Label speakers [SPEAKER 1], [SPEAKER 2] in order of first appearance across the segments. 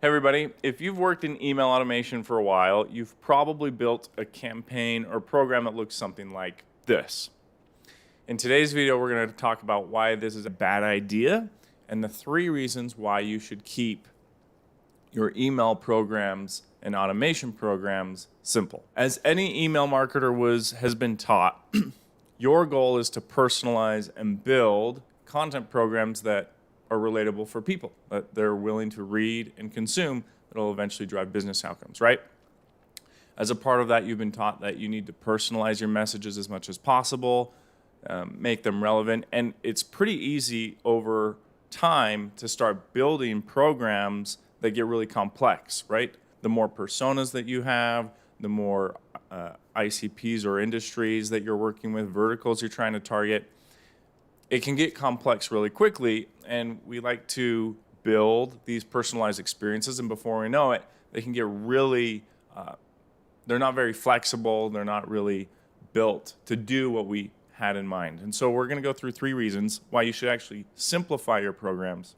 [SPEAKER 1] Hey everybody, if you've worked in email automation for a while, you've probably built a campaign or program that looks something like this. In today's video, we're going to talk about why this is a bad idea and the 3 reasons why you should keep your email programs and automation programs simple. As any email marketer has been taught, your goal is to personalize and build content programs that are relatable for people, that they're willing to read and consume, that'll eventually drive business outcomes, right? As a part of that, you've been taught that you need to personalize your messages as much as possible, make them relevant, and it's pretty easy over time to start building programs that get really complex, right? The more personas that you have, the more ICPs or industries that you're working with, verticals you're trying to target, it can get complex really quickly, and we like to build these personalized experiences, and before we know it, they can get really, they're not very flexible, they're not really built to do what we had in mind. And so we're going to go through 3 reasons why you should actually simplify your programs.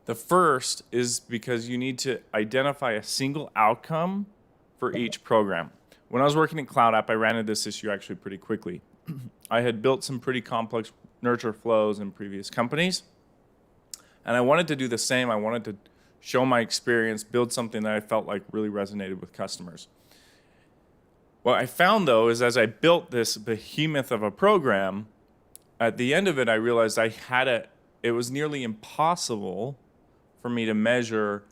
[SPEAKER 1] The first is because you need to identify a single outcome for each program. When I was working at Cloud App, I ran into this issue actually pretty quickly. I had built some pretty complex nurture flows in previous companies, and I wanted to do the same. I wanted to show my experience, build something that I felt like really resonated with customers. What I found, though, is as I built this behemoth of a program, at the end of it, I realized it was nearly impossible for me to measure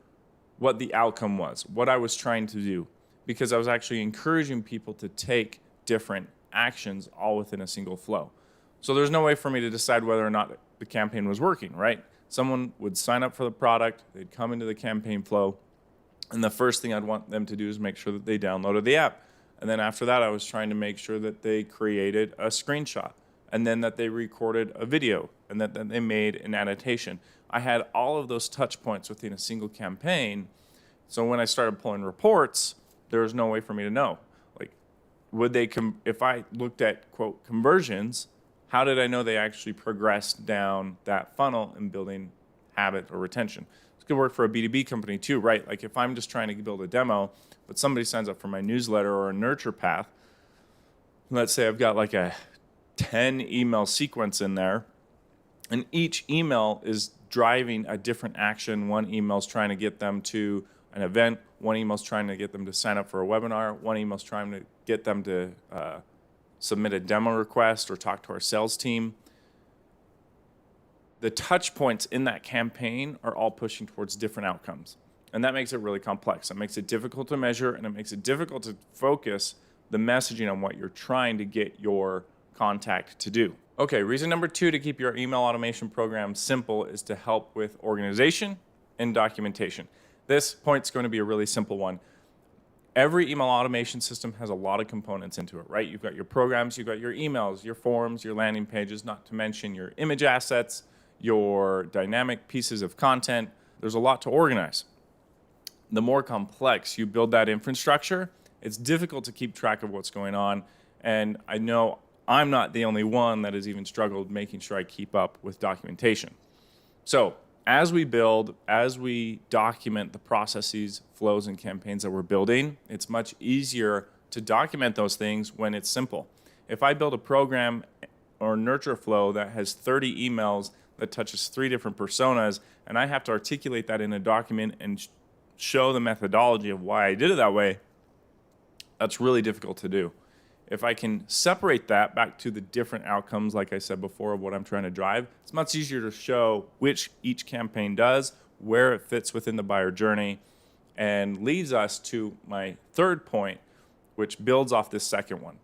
[SPEAKER 1] what the outcome was, what I was trying to do, because I was actually encouraging people to take different actions all within a single flow. So there's no way for me to decide whether or not the campaign was working, right? Someone would sign up for the product, they'd come into the campaign flow, and the first thing I'd want them to do is make sure that they downloaded the app. And then after that, I was trying to make sure that they created a screenshot, and then that they recorded a video, and that they made an annotation. I had all of those touch points within a single campaign, so when I started pulling reports, there was no way for me to know. If I looked at, quote, conversions, how did I know they actually progressed down that funnel in building habit or retention? This could work for a B2B company too, right? Like if I'm just trying to build a demo, but somebody signs up for my newsletter or a nurture path, let's say I've got like a 10 email sequence in there, and each email is driving a different action. One email is trying to get them to an event, one email is trying to get them to sign up for a webinar, one email is trying to get them to submit a demo request or talk to our sales team. The touch points in that campaign are all pushing towards different outcomes. And that makes it really complex. It makes it difficult to measure, and it makes it difficult to focus the messaging on what you're trying to get your contact to do. Okay, reason number 2 to keep your email automation program simple is to help with organization and documentation. This point's going to be a really simple one. Every email automation system has a lot of components into it, right? You've got your programs, you've got your emails, your forms, your landing pages, not to mention your image assets, your dynamic pieces of content. There's a lot to organize. The more complex you build that infrastructure, it's difficult to keep track of what's going on. And I know I'm not the only one that has even struggled making sure I keep up with documentation. So as we build, as we document the processes, flows, and campaigns that we're building, it's much easier to document those things when it's simple. If I build a program or nurture flow that has 30 emails that touches 3 different personas, and I have to articulate that in a document and show the methodology of why I did it that way, that's really difficult to do. If I can separate that back to the different outcomes, like I said before, of what I'm trying to drive, it's much easier to show which each campaign does, where it fits within the buyer journey, and leads us to my 3rd point, which builds off this second one.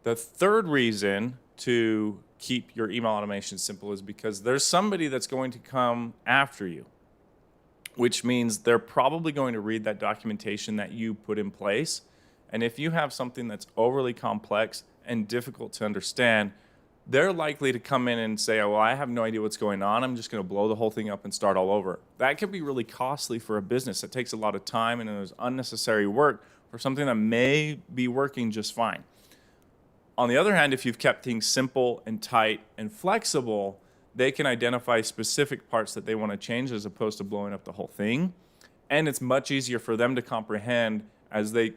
[SPEAKER 1] The 3rd reason to keep your email automation simple is because there's somebody that's going to come after you, which means they're probably going to read that documentation that you put in place. And if you have something that's overly complex and difficult to understand, they're likely to come in and say, oh, well, I have no idea what's going on. I'm just going to blow the whole thing up and start all over. That can be really costly for a business. It takes a lot of time, and there's unnecessary work for something that may be working just fine. On the other hand, if you've kept things simple and tight and flexible, they can identify specific parts that they want to change as opposed to blowing up the whole thing. And it's much easier for them to comprehend as they,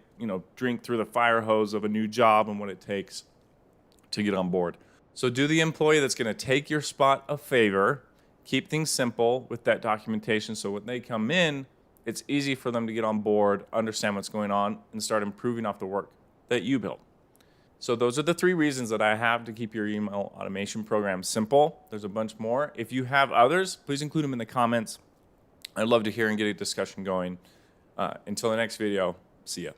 [SPEAKER 1] drink through the fire hose of a new job and what it takes to get on board. So do the employee that's going to take your spot a favor. Keep things simple with that documentation so when they come in, it's easy for them to get on board, understand what's going on, and start improving off the work that you built. So those are the 3 reasons that I have to keep your email automation program simple. There's a bunch more. If you have others, please include them in the comments. I'd love to hear and get a discussion going. Until the next video, see ya.